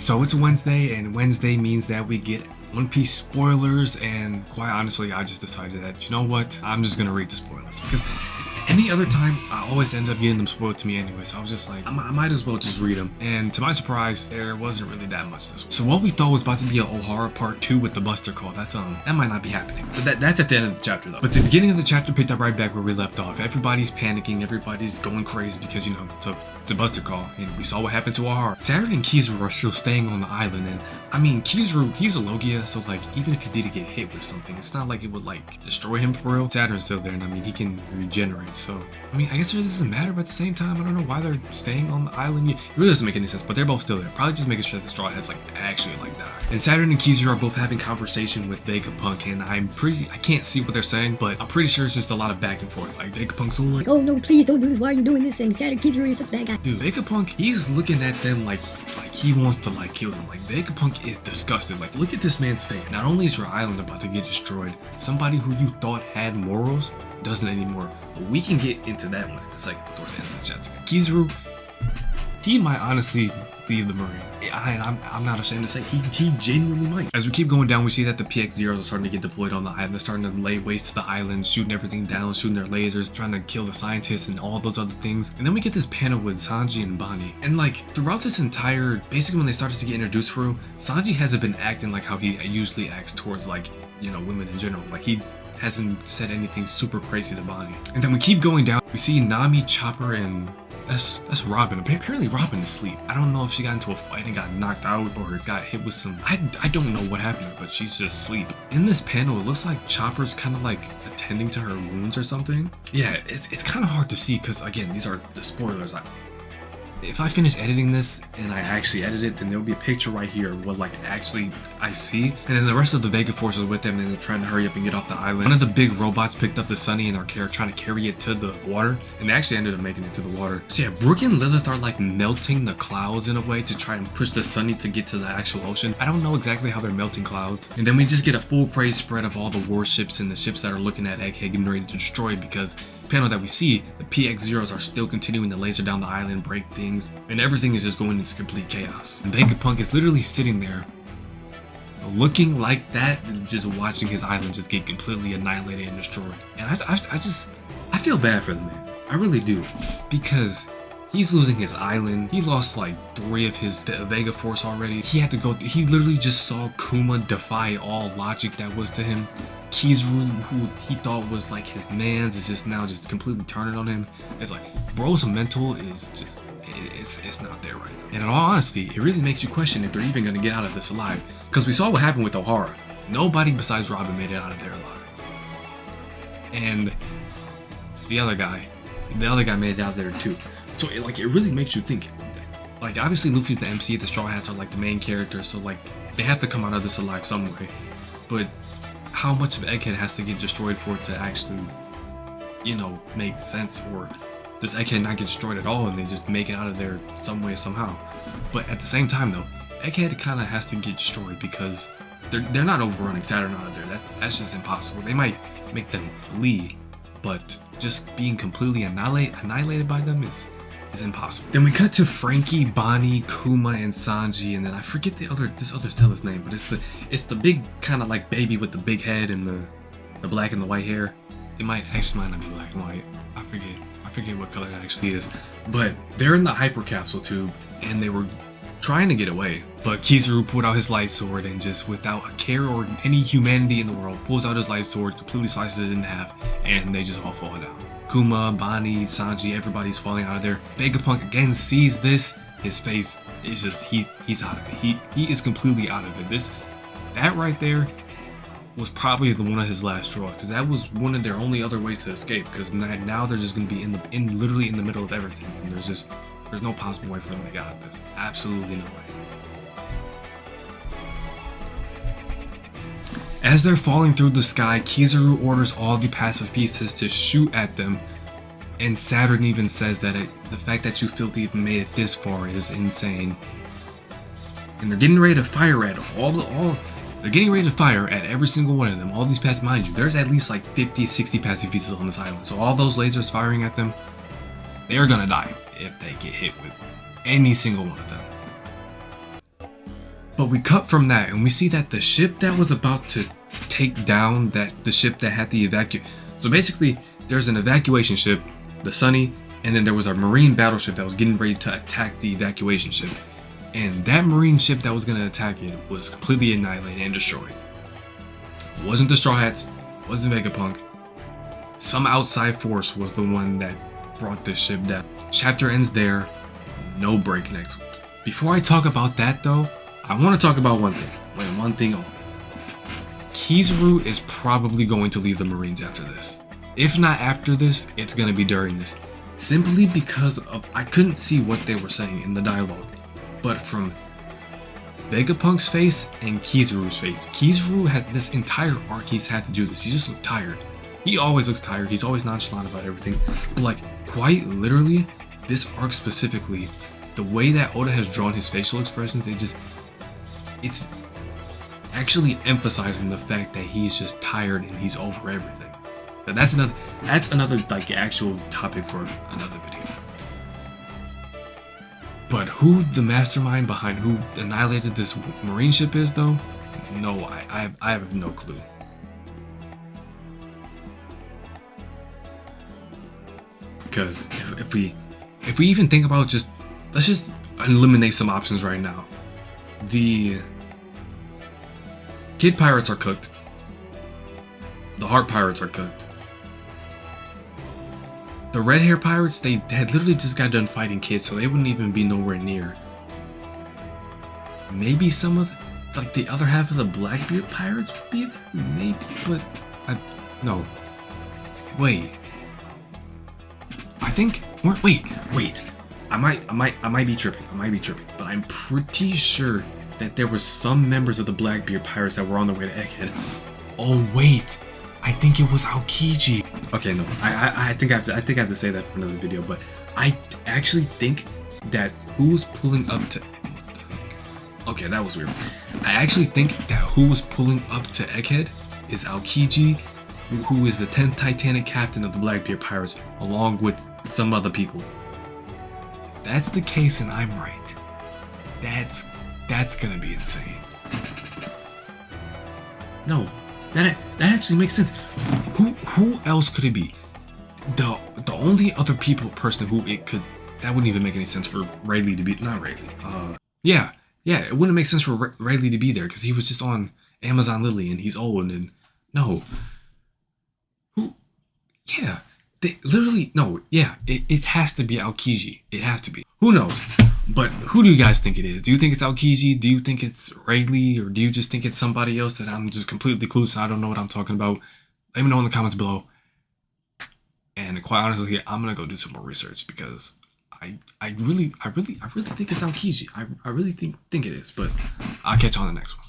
So it's Wednesday, and Wednesday means that we get One Piece spoilers, and quite honestly, I just decided that, you know what, I'm just gonna read the spoilers, because any other time, I always end up getting them spoiled to me anyway, so I was just like, I might as well just read them. And to my surprise, there wasn't really that much this week. So what we thought was about to be a Ohara part 2 with the Buster Call, that might not be happening. But that's at the end of the chapter though. But the beginning of the chapter picked up right back where we left off. Everybody's panicking, everybody's going crazy because, you know, it's a Buster Call, and we saw what happened to Ohara. Saturn and Kizaru are still staying on the island, and I mean, Kizaru, he's a Logia, so like, even if he did get hit with something, it's not like it would like destroy him for real. Saturn's still there, and I mean, he can regenerate, so I mean, I guess it really doesn't matter, but at the same time, I don't know why they're staying on the island. It really doesn't make any sense, but they're both still there. Probably just making sure that the Straw Hats like actually like died. And Saturn and Kizaru are both having conversation with Vegapunk, and I can't see what they're saying, but I'm pretty sure it's just a lot of back and forth. Like Vegapunk's all like, "Oh no, please don't do this. Why are you doing this?" And Saturn, Kizaru, you're such a bad guy. Dude, Vegapunk, he's looking at them like he wants to like kill them. Like Vegapunk is disgusted. Like, look at this man's face. Not only is your island about to get destroyed, somebody who you thought had morals doesn't anymore. But we can get into that one in a second towards the end of the chapter. Kizaru, he might honestly leave the Marine. I'm not ashamed to say he genuinely might. As we keep going down, we see that the PX-0s are starting to get deployed on the island. They're starting to lay waste to the island, shooting everything down, shooting their lasers, trying to kill the scientists and all those other things. And then we get this panel with Sanji and Bonnie. And like throughout this entire, basically when they started to get introduced through, Sanji hasn't been acting like how he usually acts towards like, you know, women in general. Like he hasn't said anything super crazy to Bonnie. And then we keep going down. We see Nami, Chopper, and that's Robin. Apparently Robin is asleep. I don't know if she got into a fight and got knocked out or got hit with some, I don't know what happened to her, but she's just asleep. In this panel, it looks like Chopper's kind of like attending to her wounds or something. Yeah, it's kind of hard to see because again, these are the spoilers. If I finish editing this and I actually edit it, then there'll be a picture right here of what like actually I see. And then the rest of the Vega Force is with them, and they're trying to hurry up and get off the island. One of the big robots picked up the Sunny and are trying to carry it to the water, and they actually ended up making it to the water. So yeah, Brook and Lilith are like melting the clouds in a way to try and push the Sunny to get to the actual ocean. I don't know exactly how they're melting clouds. And then we just get a full praise spread of all the warships and the ships that are looking at Egghead getting ready to destroy, because panel that we see, the PX-0s are still continuing to laser down the island, break things, and everything is just going into complete chaos. And Vegapunk is literally sitting there looking like that and just watching his island just get completely annihilated and destroyed. And I feel bad for the man. I really do, because he's losing his island. He lost like 3 of his Vega Force already. He had to go through, he literally just saw Kuma defy all logic that was to him. Kizaru, who he thought was like his man's, is just now just completely turning on him. It's like, bro's mental is just, it's not there right now. And in all honesty, it really makes you question if they're even gonna get out of this alive. Because we saw what happened with Ohara. Nobody besides Robin made it out of there alive. And the other guy made it out of there too. So it really makes you think. Like, obviously Luffy's the MC, the Straw Hats are like the main characters, so like they have to come out of this alive some way. But how much of Egghead has to get destroyed for it to actually, you know, make sense? Or does Egghead not get destroyed at all and they just make it out of there some way, somehow? But at the same time though, Egghead kind of has to get destroyed because they're not overrunning Saturn out of there. That's just impossible. They might make them flee, but just being completely annihilated by them is impossible. Then we cut to Frankie, Bonnie, Kuma, and Sanji, and then I forget this other Stella's name, but it's the big kind of like baby with the big head and the black and the white hair. It might not be black and white. I forget what color it actually is. But they're in the hyper capsule tube, and they were trying to get away. But Kizaru pulled out his light sword and just without a care or any humanity in the world, pulls out his light sword, completely slices it in half, and they just all fall down. Kuma, Bonnie, Sanji, everybody's falling out of there. Vegapunk again sees this. His face is just, he's out of it. He is completely out of it. That right there was probably one of his last straws, because that was one of their only other ways to escape, because now they're just going to be literally in the middle of everything, and there's no possible way for them to get out of this. Absolutely no way. As they're falling through the sky, Kizaru orders all the pacifistas to shoot at them, and Saturn even says that the fact that you filthy even made it this far is insane. And they're getting ready to fire at they're getting ready to fire at every single one of them. All these pacifistas, mind you, there's at least like 50, 60 pacifistas on this island. So all those lasers firing at them, they're gonna die if they get hit with any single one of them. But we cut from that and we see that the ship that was about to take down the ship that had the so basically there's an evacuation ship, the Sunny, and then there was a marine battleship that was getting ready to attack the evacuation ship. And that marine ship that was going to attack it was completely annihilated and destroyed. It wasn't the Straw Hats, wasn't Vegapunk. Some outside force was the one that brought this ship down. Chapter ends there, no breaknecks. Before I talk about that though, I want to talk about one thing. Wait, one thing only. Kizaru is probably going to leave the Marines after this. If not after this, it's going to be during this. Simply because of I couldn't see what they were saying in the dialogue. But from Vegapunk's face and Kizaru's face, Kizaru had this entire arc he's had to do this. He just looked tired. He always looks tired. He's always nonchalant about everything. But like, quite literally, this arc specifically, the way that Oda has drawn his facial expressions, it's actually emphasizing the fact that he's just tired and he's over everything. But that's another like actual topic for another video. But who the mastermind behind who annihilated this marine ship is though? No, I have no clue. Because if we even think about let's just eliminate some options right now. The Kid Pirates are cooked. The Heart Pirates are cooked. The Red Hair Pirates, they had literally just got done fighting Kid, so they wouldn't even be nowhere near. Maybe some of the other half of the Blackbeard Pirates would be there? Maybe, but no. Wait. I think wait. I might be tripping. But I'm pretty sure that there were some members of the Blackbeard Pirates that were on their way to Egghead. Oh wait, I think it was Aokiji. Okay, no, I think I have to say that for another video. But I actually think that who's pulling up to. Okay, that was weird. I actually think that who was pulling up to Egghead is Aokiji, who is the 10th Titanic captain of the Blackbeard Pirates, along with some other people. If that's the case, and I'm right, that's gonna be insane. No, that actually makes sense. Who else could it be? The only other person who it could, that wouldn't even make any sense for Rayleigh to be, not Rayleigh. Yeah, it wouldn't make sense for Rayleigh to be there because he was just on Amazon Lily and he's old and no. Who? Yeah, they literally no. Yeah, it has to be Aokiji. It has to be. Who knows? But who do you guys think it is? Do you think it's Aokiji? Do you think it's Rayleigh? Or do you just think it's somebody else that I'm just completely clueless? I don't know what I'm talking about. Let me know in the comments below. And quite honestly, I'm gonna go do some more research because I really think it's Aokiji. I really think it is. But I'll catch you on the next one.